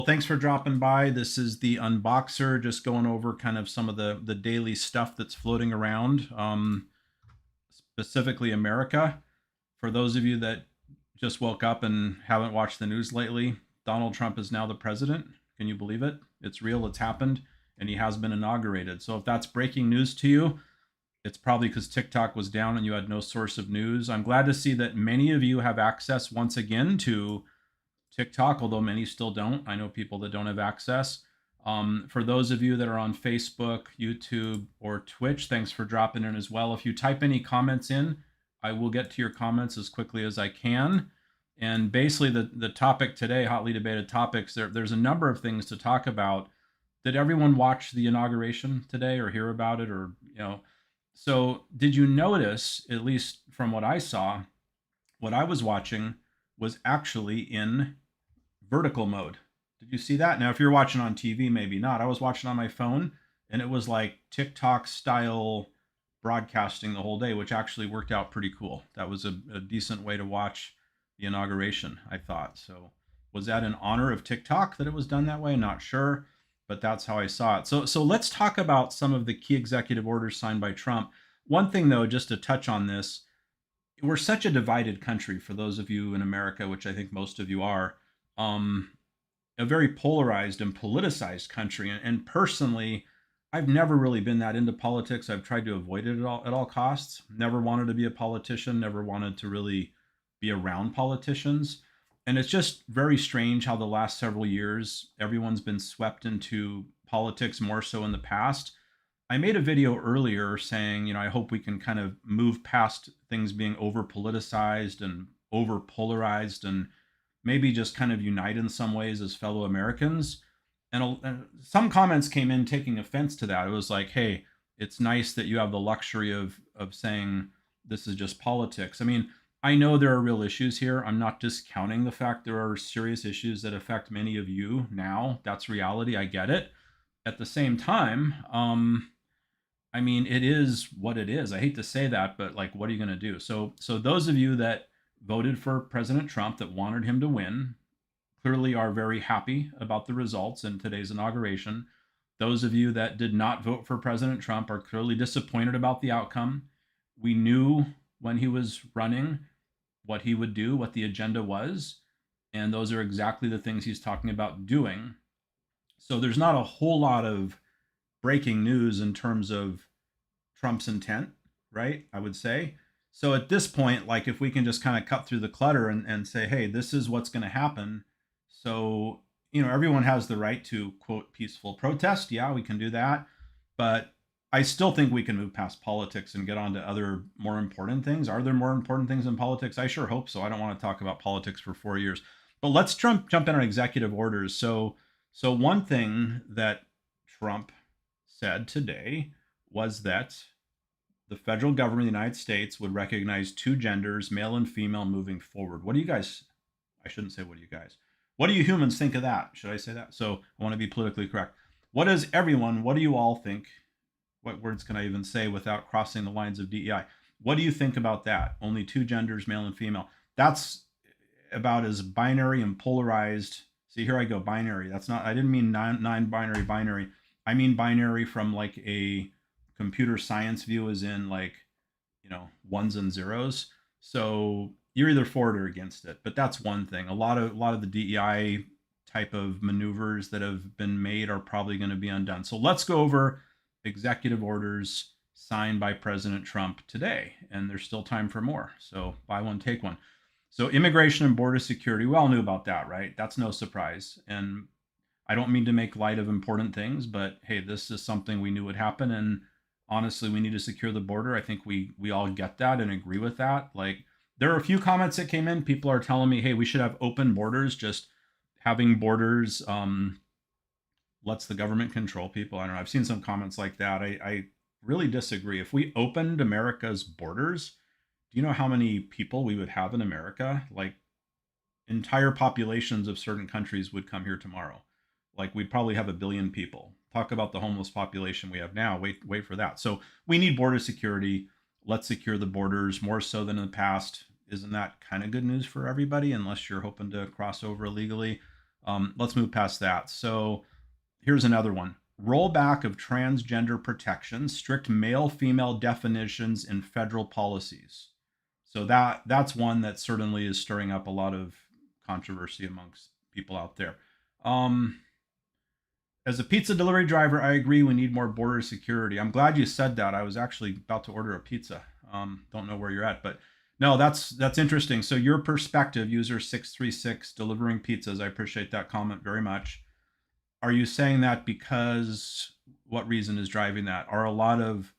Well, thanks for dropping by. This is the Unboxer, just going over kind of some of the daily stuff that's floating around, specifically America. For those of you that just woke up and haven't watched the news lately, Donald Trump is now the president. Can you believe it? It's real, it's happened, and he has been inaugurated. So if that's breaking news to you, it's probably because TikTok was down and you had no source of news. I'm glad to see that many of you have access once again to TikTok, although many still don't. I know people that don't have access. For those of you that are on Facebook, YouTube, or Twitch, thanks for dropping in as well. If you type any comments in, I will get to your comments as quickly as I can. And basically, the topic today, hotly debated topics, there's a number of things to talk about. Did everyone watch the inauguration today or hear about it? Or, so did you notice, at least from what I saw, what I was watching was actually in vertical mode. Did you see that? Now, if you're watching on TV, maybe not. I was watching on my phone and it was like TikTok style broadcasting the whole day, which actually worked out pretty cool. That was a decent way to watch the inauguration, I thought. So, was that in honor of TikTok that it was done that way? Not sure, but that's how I saw it. So let's talk about some of the key executive orders signed by Trump. One thing, though, just to touch on this, we're such a divided country. For those of you in America, which I think most of you are, um, a very polarized and politicized country. And personally, I've never really been that into politics. I've tried to avoid it at all costs. Never wanted to be a politician. Never wanted to really be around politicians. And it's just very strange how the last several years everyone's been swept into politics more so in the past. I made a video earlier saying, I hope we can kind of move past things being over politicized and over polarized and maybe just kind of unite in some ways as fellow Americans. And some comments came in taking offense to that. It was like, hey, it's nice that you have the luxury of saying this is just politics. I mean, I know there are real issues here. I'm not discounting the fact there are serious issues that affect many of you now. That's reality. I get it. At the same time, I mean, it is what it is. I hate to say that, but like, what are you going to do? So those of you that voted for President Trump, that wanted him to win, clearly are very happy about the results in today's inauguration. Those of you that did not vote for President Trump are clearly disappointed about the outcome. We knew when he was running what he would do, what the agenda was, and those are exactly the things he's talking about doing. So there's not a whole lot of breaking news in terms of Trump's intent, right? I would say. So at this point, like if we can just kind of cut through the clutter and say, hey, this is what's going to happen. So, everyone has the right to, quote, peaceful protest. Yeah, we can do that. But I still think we can move past politics and get on to other more important things. Are there more important things in politics? I sure hope so. I don't want to talk about politics for 4 years. But let's jump in on executive orders. So one thing that Trump said today was that the federal government of the United States would recognize two genders, male and female, moving forward. What do you guys, I shouldn't say what do you guys, what do you humans think of that? Should I say that? So I want to be politically correct. What do you all think? What words can I even say without crossing the lines of DEI? What do you think about that? Only two genders, male and female. That's about as binary and polarized. See, here I go, binary. That's not, I didn't mean non-binary binary. I mean binary from like a computer science view, as in like, ones and zeros. So you're either for it or against it. But that's one thing. A lot of the DEI type of maneuvers that have been made are probably going to be undone. So let's go over executive orders signed by President Trump today. And there's still time for more. So buy one, take one. So immigration and border security, we all knew about that, right? That's no surprise. And I don't mean to make light of important things, but hey, this is something we knew would happen. And honestly, we need to secure the border. I think we all get that and agree with that. Like, there are a few comments that came in. People are telling me, hey, we should have open borders. Just having borders lets the government control people. I don't know. I've seen some comments like that. I really disagree. If we opened America's borders, do you know how many people we would have in America? Like, entire populations of certain countries would come here tomorrow. Like, we'd probably have 1 billion people. Talk about the homeless population we have now. Wait for that. So we need border security. Let's secure the borders more so than in the past. Isn't that kind of good news for everybody? Unless you're hoping to cross over illegally. Let's move past that. So here's another one. Rollback of transgender protections, strict male-female definitions in federal policies. So that's one that certainly is stirring up a lot of controversy amongst people out there. As a pizza delivery driver, I agree we need more border security. I'm glad you said that. I was actually about to order a pizza. Don't know where you're at, but no, that's interesting. So your perspective, user 636 delivering pizzas. I appreciate that comment very much. Are you saying that because what reason is driving that? Are a lot of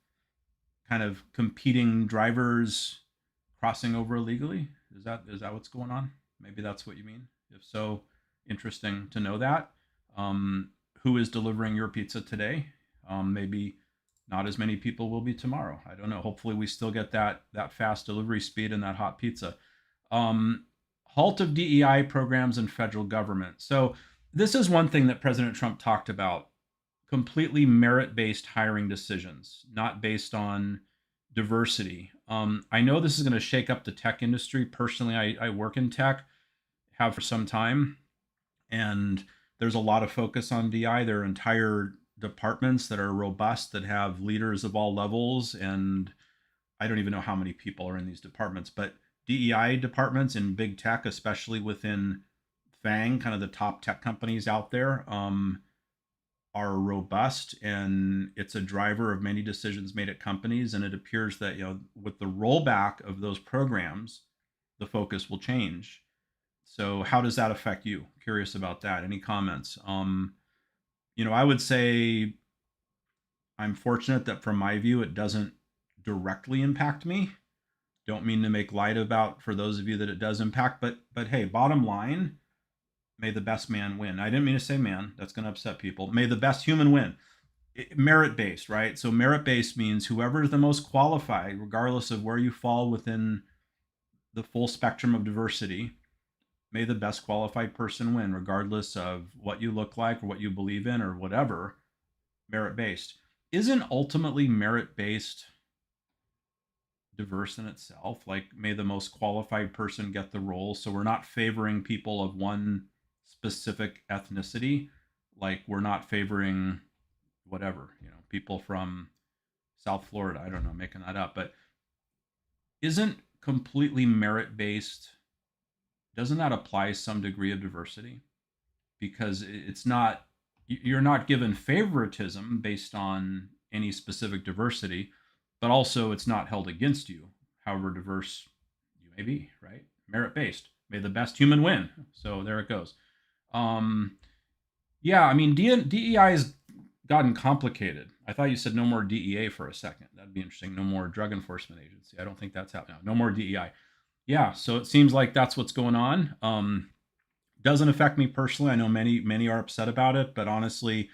kind of competing drivers crossing over illegally? Is that what's going on? Maybe that's what you mean. If so, interesting to know that. Who is delivering your pizza today? Maybe not as many people will be tomorrow. I don't know. Hopefully, we still get that fast delivery speed and that hot pizza. Halt of DEI programs in federal government. So this is one thing that President Trump talked about: completely merit-based hiring decisions, not based on diversity. I know this is going to shake up the tech industry. Personally, I work in tech, have for some time, and there's a lot of focus on DI. There are entire departments that are robust, that have leaders of all levels, and I don't even know how many people are in these departments, but DEI departments in big tech, especially within FANG, kind of the top tech companies out there, are robust, and it's a driver of many decisions made at companies. And it appears that, with the rollback of those programs, the focus will change. So how does that affect you? Curious about that. Any comments? I would say I'm fortunate that from my view, it doesn't directly impact me. Don't mean to make light about for those of you that it does impact, but hey, bottom line, may the best man win. I didn't mean to say man. That's going to upset people. May the best human win. Merit-based, right? So merit-based means whoever is the most qualified, regardless of where you fall within the full spectrum of diversity, may the best qualified person win, regardless of what you look like or what you believe in or whatever. Merit-based. Isn't ultimately merit-based diverse in itself? Like, may the most qualified person get the role. So we're not favoring people of one specific ethnicity. Like, we're not favoring whatever, people from South Florida. I don't know, making that up. But isn't completely merit-based, doesn't that apply some degree of diversity? Because you're not given favoritism based on any specific diversity, but also it's not held against you, however diverse you may be, right? Merit-based. May the best human win. So there it goes. Yeah, I mean, DEI has gotten complicated. I thought you said no more DEA for a second. That'd be interesting. No more Drug Enforcement Agency. I don't think that's happening. No more DEI. Yeah, so it seems like that's what's going on. Doesn't affect me personally. I know many are upset about it, but honestly,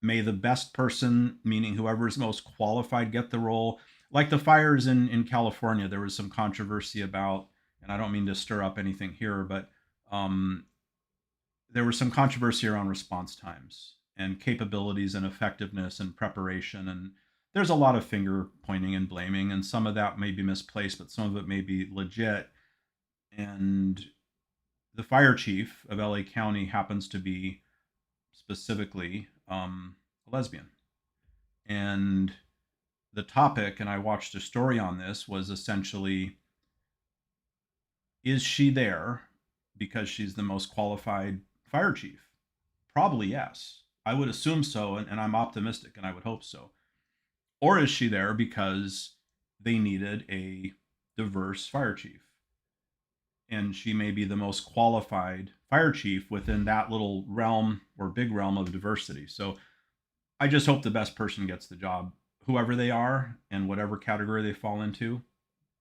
may the best person, meaning whoever is most qualified, get the role. Like the fires in California, there was some controversy about, and I don't mean to stir up anything here, but there was some controversy around response times and capabilities and effectiveness and preparation. And there's a lot of finger pointing and blaming, and some of that may be misplaced, but some of it may be legit. And the fire chief of LA County happens to be specifically a lesbian. And the topic, and I watched a story on this, was essentially, is she there because she's the most qualified fire chief? Probably yes. I would assume so, and I'm optimistic, and I would hope so. Or is she there because they needed a diverse fire chief? And she may be the most qualified fire chief within that little realm or big realm of diversity. So I just hope the best person gets the job, whoever they are and whatever category they fall into.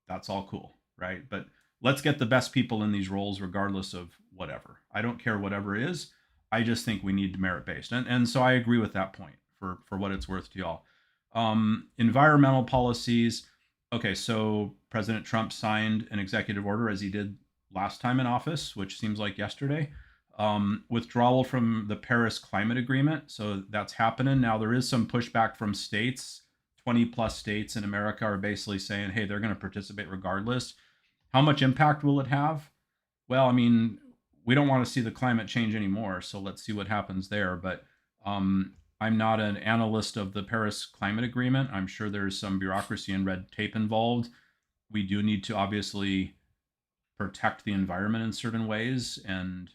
That's all cool, right? But let's get the best people in these roles regardless of whatever. I don't care whatever it is. I just think we need merit-based. And so I agree with that point for what it's worth to y'all. Environmental policies. Okay, so President Trump signed an executive order, as he did last time in office, which seems like yesterday. Withdrawal from the Paris Climate Agreement. So that's happening. Now, there is some pushback from states. 20 plus states in America are basically saying, hey, they're going to participate regardless. How much impact will it have? Well, I mean, we don't want to see the climate change anymore. So let's see what happens there. But I'm not an analyst of the Paris Climate Agreement. I'm sure there's some bureaucracy and red tape involved. We do need to obviously protect the environment in certain ways and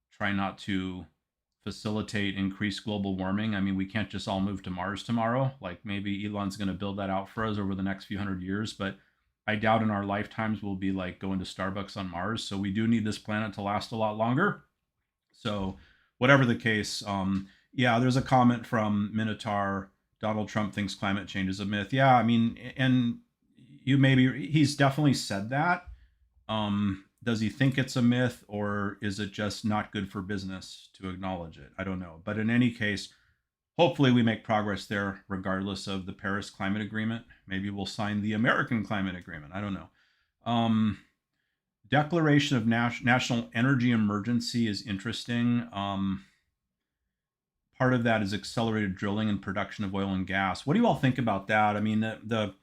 try not to facilitate increased global warming. I mean, we can't just all move to Mars tomorrow. Like maybe Elon's going to build that out for us over the next few hundred years, but I doubt in our lifetimes we'll be like going to Starbucks on Mars. So we do need this planet to last a lot longer. So whatever the case, yeah, there's a comment from Minotaur. Donald Trump thinks climate change is a myth. Yeah, I mean, and he's definitely said that. Does he think it's a myth, or is it just not good for business to acknowledge it? I don't know. But in any case, hopefully we make progress there regardless of the Paris Climate Agreement. Maybe we'll sign the American Climate Agreement. I don't know. Declaration of national energy emergency is interesting. Part of that is accelerated drilling and production of oil and gas. What do you all think about that? I mean, the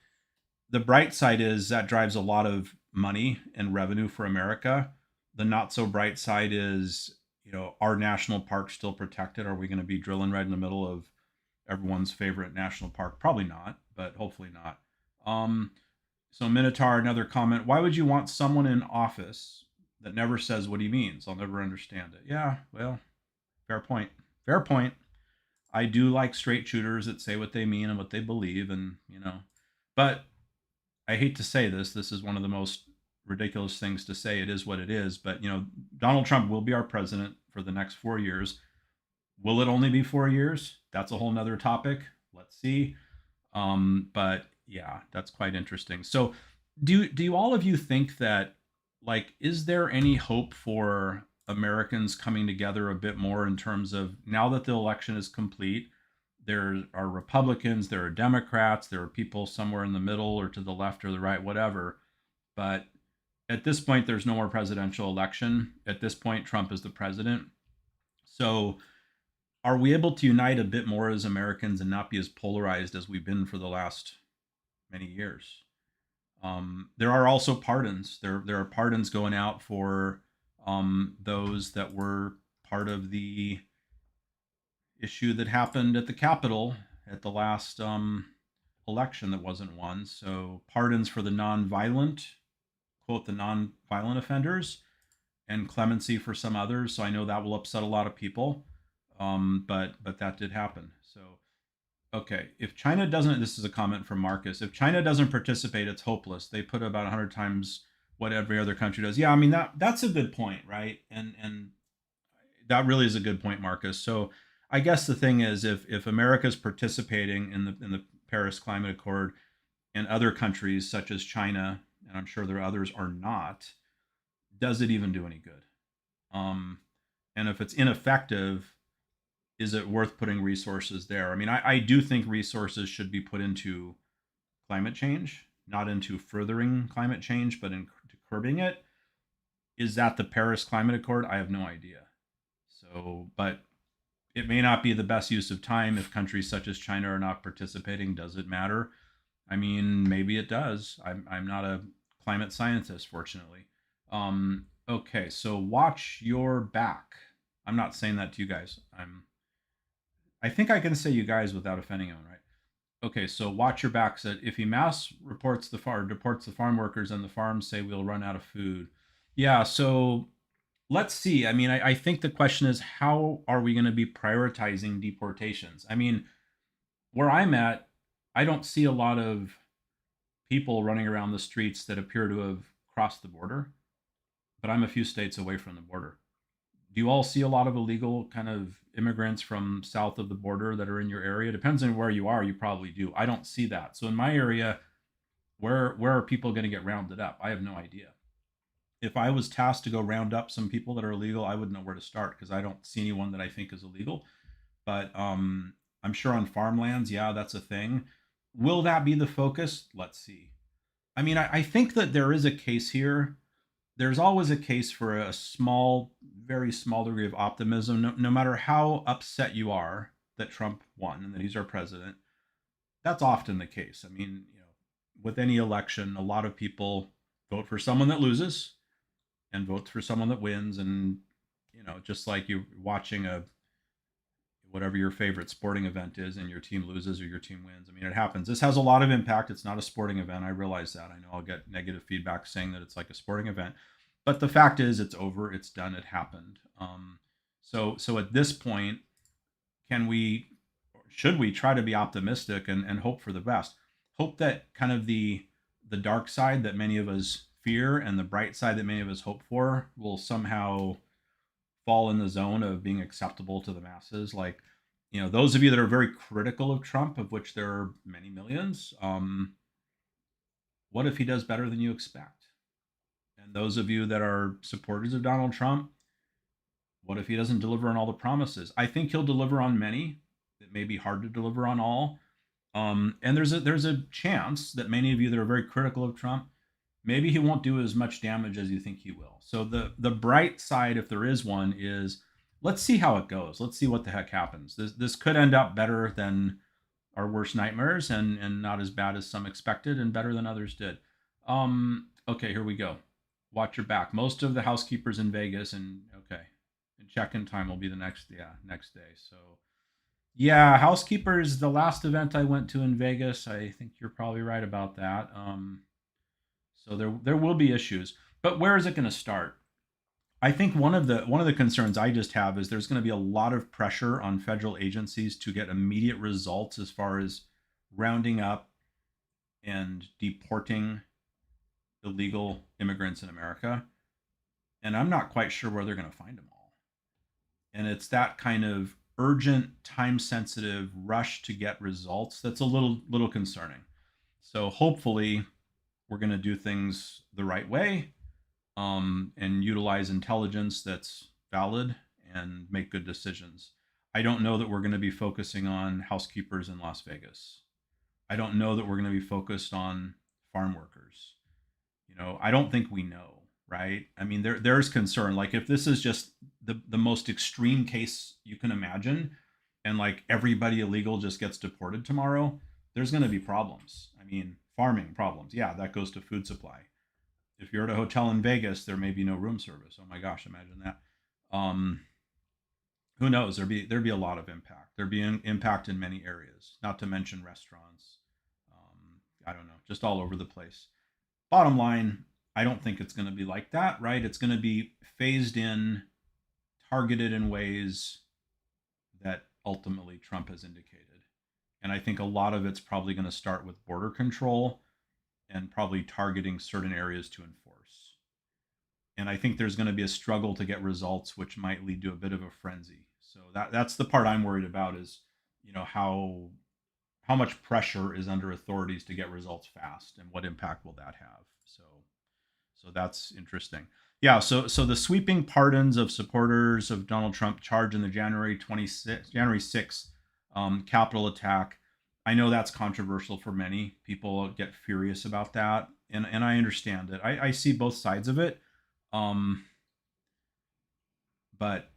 bright side is that drives a lot of money and revenue for America. The not so bright side is, our national parks still protected? Are we going to be drilling right in the middle of everyone's favorite national park? Probably not, but hopefully not. So Minotaur, another comment. Why would you want someone in office that never says what he means? I'll never understand it. Yeah, well, fair point. Fair point. I do like straight shooters that say what they mean and what they believe, and but I hate to say this. This is one of the most ridiculous things to say. It is what it is. But Donald Trump will be our president for the next 4 years. Will it only be 4 years? That's a whole nother topic. Let's see. But yeah, that's quite interesting. So, do all of you think that, like, is there any hope for Americans coming together a bit more in terms of, now that the election is complete, there are Republicans, there are Democrats, there are people somewhere in the middle or to the left or the right, whatever. But at this point, there's no more presidential election. At this point, Trump is the president. So are we able to unite a bit more as Americans and not be as polarized as we've been for the last many years? There are also pardons. There are pardons going out for those that were part of the issue that happened at the Capitol at the last election that wasn't won. So pardons for the non-violent, quote, the non-violent offenders, and clemency for some others. So I know that will upset a lot of people, but that did happen. So okay, if China doesn't, this is a comment from Marcus. If China doesn't participate, it's hopeless. They put about 100 times what every other country does. Yeah, I mean that's a good point, right? And that really is a good point, Marcus. So I guess the thing is, if America's participating in the Paris Climate Accord, and other countries such as China, and I'm sure there are others, are not, does it even do any good? And if it's ineffective, is it worth putting resources there? I mean, I do think resources should be put into climate change, not into furthering climate change, but into curbing it. Is that the Paris Climate Accord? I have no idea. So, but it may not be the best use of time if countries such as China are not participating. Does it matter? I mean, maybe it does. I'm not a climate scientist, fortunately. Okay, so watch your back. I'm not saying that to you guys. I think I can say you guys without offending anyone, right? Okay, so watch your back said, if he mass deports the farm workers and the farms say we'll run out of food. Yeah, so let's see. I mean, I think the question is, how are we going to be prioritizing deportations? I mean, where I'm at, I don't see a lot of people running around the streets that appear to have crossed the border, but I'm a few states away from the border. Do you all see a lot of illegal kind of immigrants from south of the border that are in your area? Depends on where you are. You probably do. I don't see that. So in my area, where are people going to get rounded up? I have no idea. If I was tasked to go round up some people that are illegal, I wouldn't know where to start because I don't see anyone that I think is illegal. But I'm sure on farmlands, yeah, that's a thing. Will that be the focus? Let's see. I mean, I think that there is a case here. There's always a case for a small, very small degree of optimism, no matter how upset you are that Trump won and that he's our president. That's often the case. I mean, with any election, a lot of people vote for someone that loses and vote for someone that wins. And just like you watching a whatever your favorite sporting event is and your team loses or your team wins. I mean, it happens. This has a lot of impact. It's not a sporting event. I realize that. I know I'll get negative feedback saying that it's like a sporting event, but the fact is it's over. It's done. It happened. So at this point, can we, should we try to be optimistic and hope for the best? Hope that kind of the dark side that many of us fear and the bright side that many of us hope for will somehow fall in the zone of being acceptable to the masses. Like, those of you that are very critical of Trump, of which there are many millions, what if he does better than you expect? And those of you that are supporters of Donald Trump, what if he doesn't deliver on all the promises? I think he'll deliver on many. It may be hard to deliver on all. And there's a chance that many of you that are very critical of Trump, maybe he won't do as much damage as you think he will. So the bright side, if there is one, is let's see how it goes. Let's see what the heck happens. This could end up better than our worst nightmares, and not as bad as some expected, and better than others did. Okay, here we go. Watch your back. Most of the housekeepers in Vegas, and okay, and check-in time will be the next day. So yeah, housekeepers. The last event I went to in Vegas, I think you're probably right about that. So there will be issues, but where is it going to start? I think one of the concerns I just have is there's going to be a lot of pressure on federal agencies to get immediate results as far as rounding up and deporting illegal immigrants in America, and I'm not quite sure where they're going to find them all. And it's that kind of urgent, time-sensitive rush to get results that's a little concerning. So hopefully we're going to do things the right way, and utilize intelligence that's valid and make good decisions. I don't know that we're going to be focusing on housekeepers in Las Vegas. I don't know that we're going to be focused on farm workers. I don't think we know, right? I mean, there's concern. Like if this is just the most extreme case you can imagine, and like everybody illegal just gets deported tomorrow, there's going to be problems. I mean, farming problems. Yeah, that goes to food supply. If you're at a hotel in Vegas, there may be no room service. Oh my gosh, imagine that. Um, who knows? There'd be a lot of impact. There'd be an impact in many areas, not to mention restaurants. I don't know, just all over the place. Bottom line, I don't think it's going to be like that, right? It's going to be phased in, targeted in ways that ultimately Trump has indicated. And I think a lot of it's probably going to start with border control and probably targeting certain areas to enforce. And I think there's going to be a struggle to get results, which might lead to a bit of a frenzy. So that's the part I'm worried about is, how much pressure is under authorities to get results fast, and what impact will that have? So that's interesting. Yeah. So the sweeping pardons of supporters of Donald Trump charged in the January 6th Capitol attack. I know that's controversial for many. People get furious about that, and I understand it. I see both sides of it, but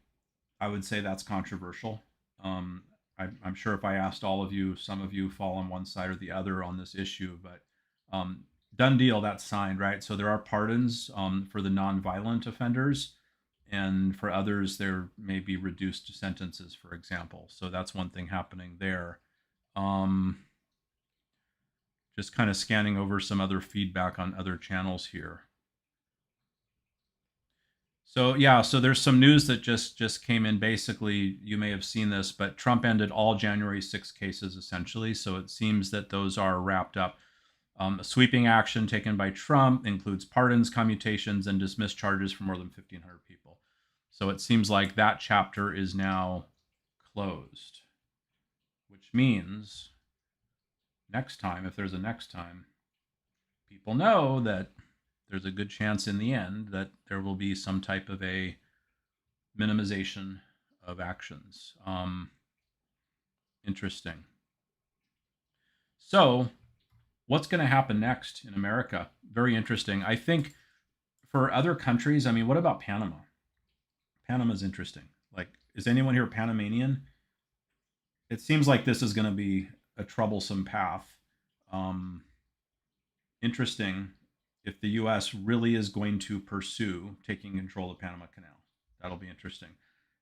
I would say that's controversial. I'm sure if I asked all of you, some of you fall on one side or the other on this issue, but done deal, that's signed, right? So there are pardons for the nonviolent offenders, and for others, there may be reduced sentences, for example. So that's one thing happening there. Just kind of scanning over some other feedback on other channels here. So yeah, so there's some news that just came in. Basically, you may have seen this, but Trump ended all January 6 cases essentially. So it seems that those are wrapped up. A sweeping action taken by Trump includes pardons, commutations, and dismissed charges for more than 1,500 people. So it seems like that chapter is now closed, which means next time, if there's a next time, people know that there's a good chance in the end that there will be some type of a minimization of actions. Interesting. So what's going to happen next in America? Very interesting. I think for other countries, I mean, what about Panama? Panama's interesting. Like, is anyone here Panamanian? It seems like this is going to be a troublesome path. Interesting if the U.S. really is going to pursue taking control of the Panama Canal. That'll be interesting.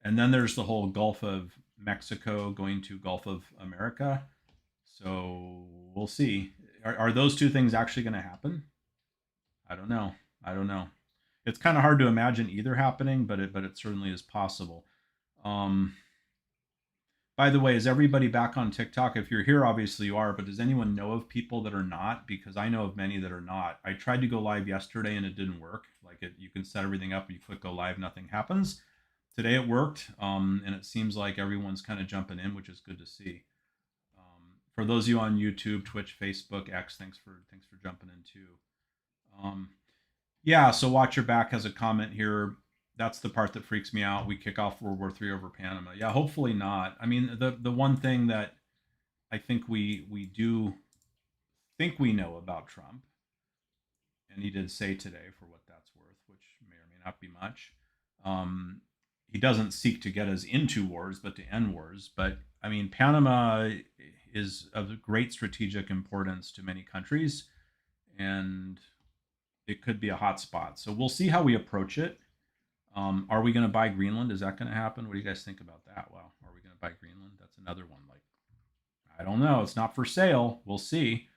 And then there's the whole Gulf of Mexico going to Gulf of America. So we'll see. Are those two things actually going to happen? I don't know. I don't know. It's kind of hard to imagine either happening, but it certainly is possible. Um, by the way, is everybody back on TikTok? If you're here, obviously you are, but does anyone know of people that are not? Because I know of many that are not. I tried to go live yesterday and it didn't work. Like you can set everything up, you click go live, nothing happens. Today it worked, and it seems like everyone's kind of jumping in, which is good to see. For those of you on YouTube, Twitch, Facebook, X, thanks for jumping in too. Um, yeah, so Watch Your Back has a comment here. That's the part that freaks me out. We kick off World War III over Panama. Yeah, hopefully not. I mean, the one thing that I think we do think we know about Trump, and he did say today, for what that's worth, which may or may not be much, he doesn't seek to get us into wars, but to end wars. But I mean, Panama is of great strategic importance to many countries, and it could be a hot spot. So we'll see how we approach it. Are we going to buy Greenland? Is that going to happen? What do you guys think about that? Well, are we going to buy Greenland? That's another one. Like, I don't know. It's not for sale. We'll see.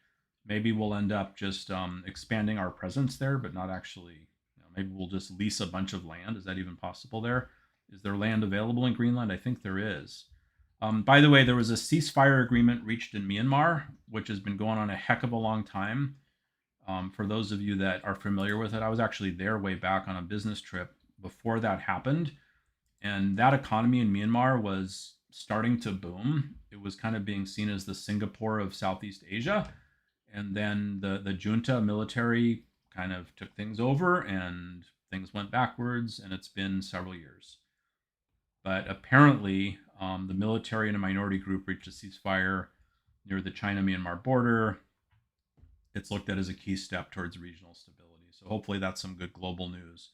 Maybe we'll end up just expanding our presence there, but not actually. Maybe we'll just lease a bunch of land. Is that even possible there? Is there land available in Greenland? I think there is. By the way, there was a ceasefire agreement reached in Myanmar, which has been going on a heck of a long time. For those of you that are familiar with it, I was actually there way back on a business trip before that happened. And that economy in Myanmar was starting to boom. It was kind of being seen as the Singapore of Southeast Asia. And then the junta military kind of took things over and things went backwards, and it's been several years. But apparently, the military and a minority group reached a ceasefire near the China Myanmar border. It's looked at as a key step towards regional stability. So hopefully that's some good global news.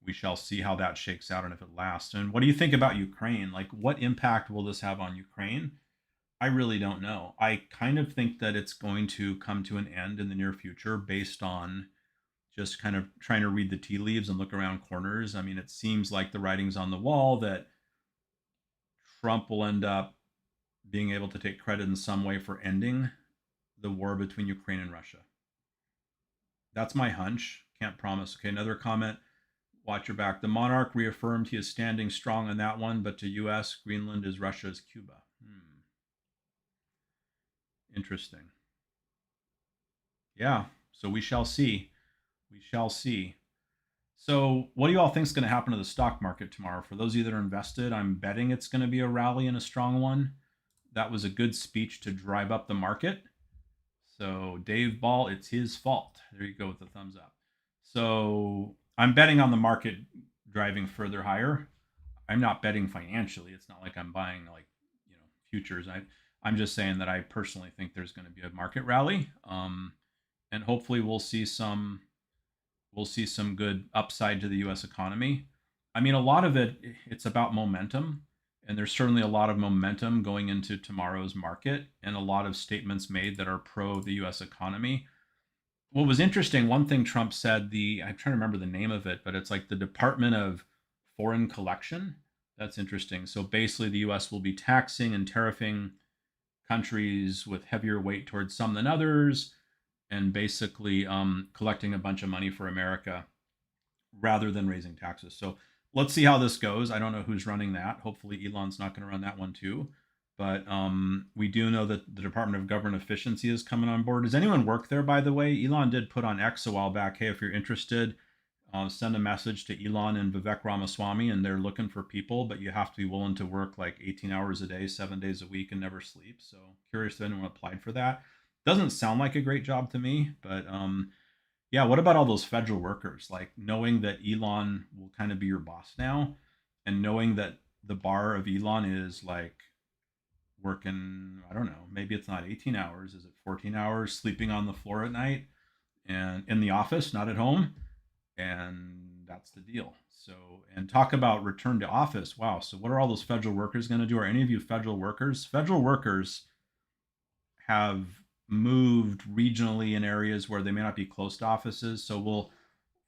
We shall see how that shakes out and if it lasts. And what do you think about Ukraine? Like, what impact will this have on Ukraine? I really don't know. I kind of think that it's going to come to an end in the near future based on just kind of trying to read the tea leaves and look around corners. I mean, it seems like the writing's on the wall that Trump will end up being able to take credit in some way for ending the war between Ukraine and Russia. That's my hunch. Can't promise. Okay, another comment. Watch your back. The monarch reaffirmed he is standing strong on that one, but to U.S., Greenland is Russia's Cuba. Interesting. Yeah, so we shall see. We shall see. So, what do you all think is going to happen to the stock market tomorrow? For those of you that are invested, I'm betting it's going to be a rally and a strong one. That was a good speech to drive up the market. So, Dave Ball, it's his fault. There you go with the thumbs up. So, I'm betting on the market driving further higher. I'm not betting financially. It's not like I'm buying futures. I'm just saying that I personally think there's going to be a market rally, and hopefully we'll see some good upside to the U.S. economy. I mean, a lot of it's about momentum, and there's certainly a lot of momentum going into tomorrow's market, and a lot of statements made that are pro the U.S. economy. What was interesting, one thing Trump said, I'm trying to remember the name of it, but it's like the Department of Foreign Collection. That's interesting. So basically, the U.S. will be taxing and tariffing countries with heavier weight towards some than others, and basically collecting a bunch of money for America rather than raising taxes. So let's see how this goes. I don't know who's running that. Hopefully Elon's not going to run that one too. But we do know that the Department of Government Efficiency is coming on board. Does anyone work there, by the way? Elon did put on X a while back, hey, if you're interested, send a message to Elon and Vivek Ramaswamy, and they're looking for people, but you have to be willing to work like 18 hours a day, 7 days a week, and never sleep. So curious if anyone applied for that. Doesn't sound like a great job to me, but yeah, what about all those federal workers? Like knowing that Elon will kind of be your boss now, and knowing that the bar of Elon is like working, I don't know, maybe it's not 18 hours, is it 14 hours, sleeping on the floor at night and in the office, not at home? And that's the deal. So, and talk about return to office. Wow. So what are all those federal workers going to do? Are any of you federal workers? Federal workers have moved regionally in areas where they may not be close to offices. So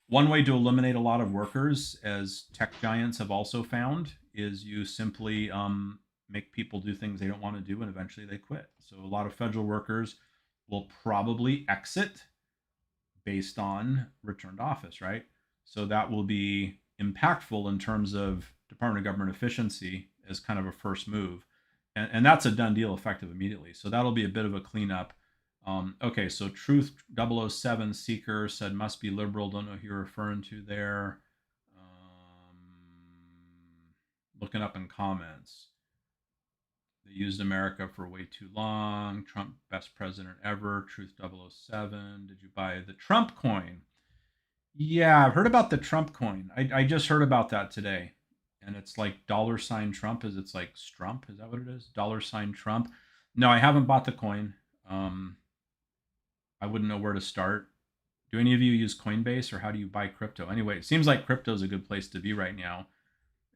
One way to eliminate a lot of workers, as tech giants have also found, is you simply make people do things they don't want to do, and eventually they quit. So a lot of federal workers will probably exit based on return to office, right? So that will be impactful in terms of Department of Government efficiency as kind of a first move. And that's a done deal effective immediately. So that'll be a bit of a cleanup. Okay, so Truth 007 Seeker said must be liberal. Don't know who you're referring to there. Looking up in comments. They used America for way too long. Trump, best president ever. Truth 007. Did you buy the Trump coin? Yeah, I've heard about the Trump coin. I just heard about that today. And it's like $ Trump. Is it's like Strump? Is that what it is? $Trump. No, I haven't bought the coin. I wouldn't know where to start. Do any of you use Coinbase, or how do you buy crypto? Anyway, it seems like crypto is a good place to be right now.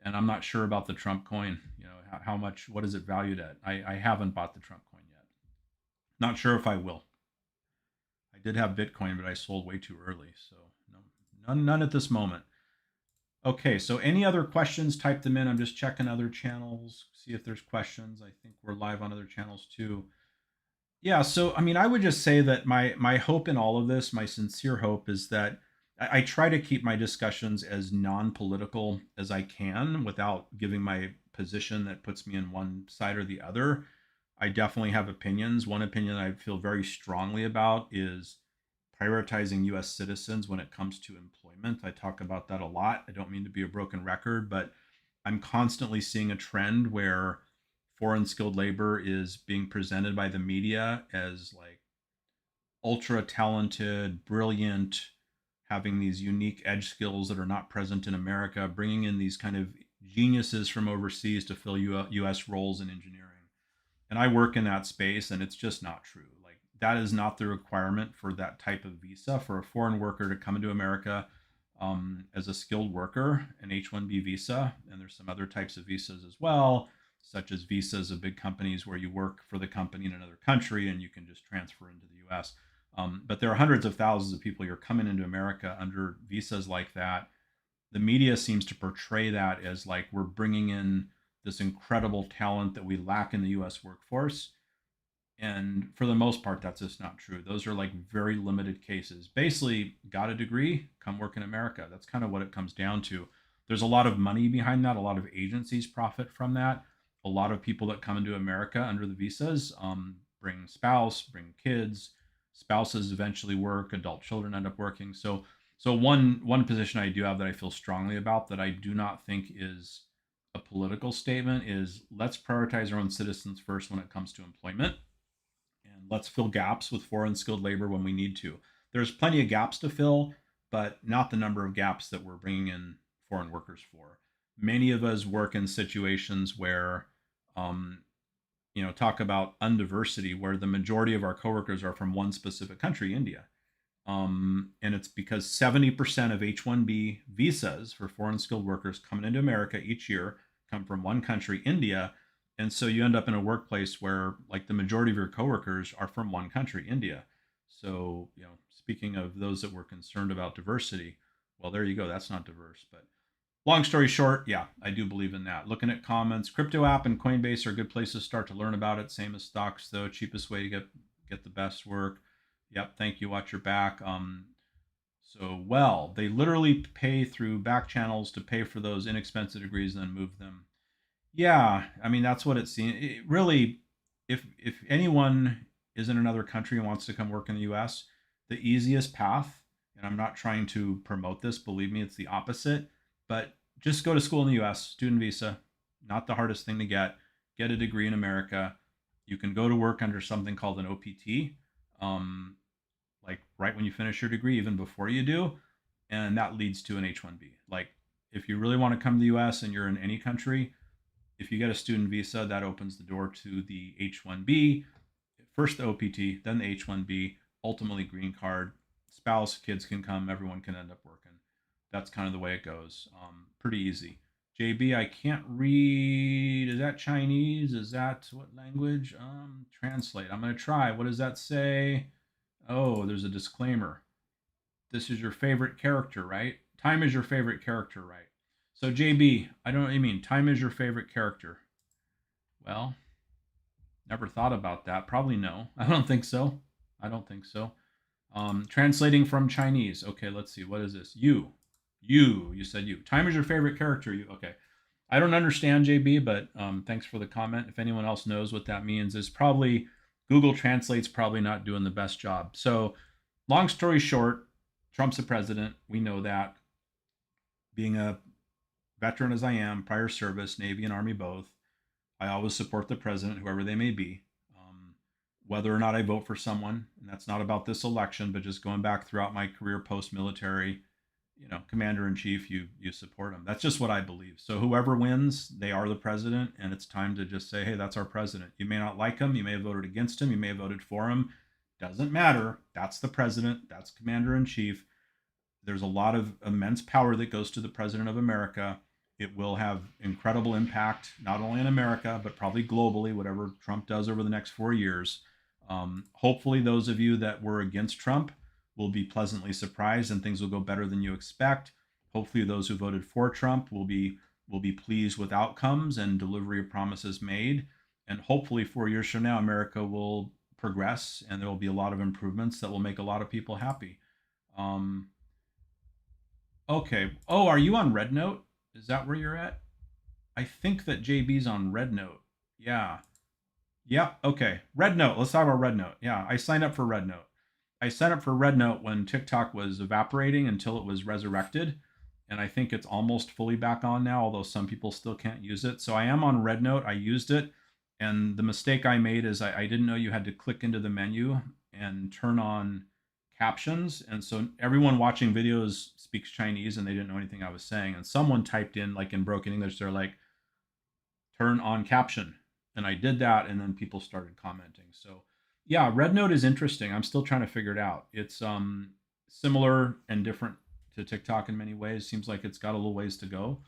And I'm not sure about the Trump coin. You know, how much, what is it valued at? I haven't bought the Trump coin yet. Not sure if I will. I did have Bitcoin, but I sold way too early. So no, none at this moment. Okay, so any other questions, type them in. I'm just checking other channels, see if there's questions. I think we're live on other channels too. Yeah, so I mean, I would just say that my hope in all of this, my sincere hope, is that I try to keep my discussions as non-political as I can without giving my position that puts me in one side or the other. I definitely have opinions. One opinion I feel very strongly about is prioritizing US citizens when it comes to employment. I talk about that a lot. I don't mean to be a broken record, but I'm constantly seeing a trend where foreign skilled labor is being presented by the media as like ultra talented, brilliant, having these unique edge skills that are not present in America, bringing in these kind of geniuses from overseas to fill US roles in engineering. And I work in that space, and it's just not true. Like, that is not the requirement for that type of visa for a foreign worker to come into America as a skilled worker, an H-1B visa. And there's some other types of visas as well, such as visas of big companies where you work for the company in another country and you can just transfer into the US. But there are hundreds of thousands of people who are coming into America under visas like that. The media seems to portray that as like we're bringing in this incredible talent that we lack in the US workforce. And for the most part, that's just not true. Those are like very limited cases. Basically, got a degree, come work in America. That's kind of what it comes down to. There's a lot of money behind that. A lot of agencies profit from that. A lot of people that come into America under the visas bring spouse, bring kids. Spouses eventually work. Adult children end up working. So one position I do have that I feel strongly about that I do not think is a political statement is let's prioritize our own citizens first when it comes to employment, and let's fill gaps with foreign skilled labor when we need to. There's plenty of gaps to fill, but not the number of gaps that we're bringing in foreign workers for. Many of us work in situations where, um, talk about undiversity, where the majority of our coworkers are from one specific country, India. And it's because 70% of H-1B visas for foreign skilled workers coming into America each year come from one country, India. And so you end up in a workplace where like the majority of your coworkers are from one country, India. So, speaking of those that were concerned about diversity, well, there you go. That's not diverse. But long story short, yeah, I do believe in that. Looking at comments, crypto app and Coinbase are good places to start to learn about it. Same as stocks, though. Cheapest way to get the best work. Yep, thank you. Watch your back. They literally pay through back channels to pay for those inexpensive degrees and then move them. Yeah, I mean that's what it seems. It really, if anyone is in another country and wants to come work in the U.S., the easiest path, and I'm not trying to promote this, believe me, it's the opposite. But just go to school in the U.S., student visa, not the hardest thing to get. Get a degree in America. You can go to work under something called an OPT, like right when you finish your degree, even before you do, and that leads to an H-1B. Like if you really want to come to the U.S. and you're in any country, if you get a student visa, that opens the door to the H-1B, first the OPT, then the H-1B, ultimately green card, spouse, kids can come, everyone can end up working. That's kind of the way it goes. Pretty easy. JB, I can't read. Is that Chinese? Is that what language? Translate. I'm going to try. What does that say? Oh, there's a disclaimer. This is your favorite character, right? Time is your favorite character, right? So JB, I don't know what you mean. Time is your favorite character. Well, never thought about that. Probably no. I don't think so. I don't think so. Translating from Chinese. Okay, let's see. What is this? You. You said you. Time is your favorite character. You. Okay. I don't understand JB, but thanks for the comment. If anyone else knows what that means, is probably Google Translate's probably not doing the best job. So, long story short, Trump's the president. We know that. Being a veteran as I am, prior service, Navy and Army both, I always support the president, whoever they may be. Whether or not I vote for someone, and that's not about this election, but just going back throughout my career post military, commander in chief, you support them. That's just what I believe. So whoever wins, they are the president, and it's time to just say, hey, that's our president. You may not like him, you may have voted against him, you may have voted for him. Doesn't matter. That's the president. That's commander in chief. There's a lot of immense power that goes to the president of America. It will have incredible impact, not only in America, but probably globally, whatever Trump does over the next 4 years. Hopefully, those of you that were against Trump will be pleasantly surprised and things will go better than you expect. Hopefully, those who voted for Trump will be pleased with outcomes and delivery of promises made. And hopefully, 4 years from now, America will progress and there will be a lot of improvements that will make a lot of people happy. Okay. Oh, are you on Red Note? Is that where you're at? I think that JB's on Red Note. Yeah. Yep. Okay. Red Note. Let's talk about Red Note. Yeah, I signed up for Red Note. I signed up for Red Note when TikTok was evaporating until it was resurrected. And I think it's almost fully back on now, although some people still can't use it. So I am on Red Note. I used it. And the mistake I made is I didn't know you had to click into the menu and turn on captions. And so everyone watching videos speaks Chinese and they didn't know anything I was saying. And someone typed in, like in broken English, they're like, turn on caption. And I did that. And then people started commenting. So yeah, Red Note is interesting. I'm still trying to figure it out. It's similar and different to TikTok in many ways. Seems like it's got a little ways to go.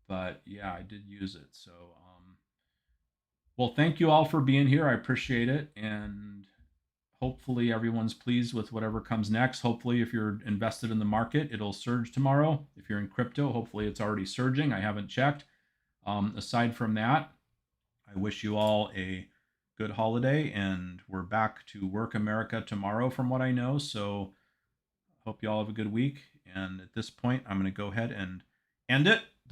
But yeah, I did use it. So, well, thank you all for being here. I appreciate it. And hopefully everyone's pleased with whatever comes next. Hopefully, if you're invested in the market, it'll surge tomorrow. If you're in crypto, hopefully it's already surging. I haven't checked. Aside from that, I wish you all a good holiday, and we're back to work America tomorrow, from what I know. So, hope you all have a good week. And at this point, I'm going to go ahead and end it.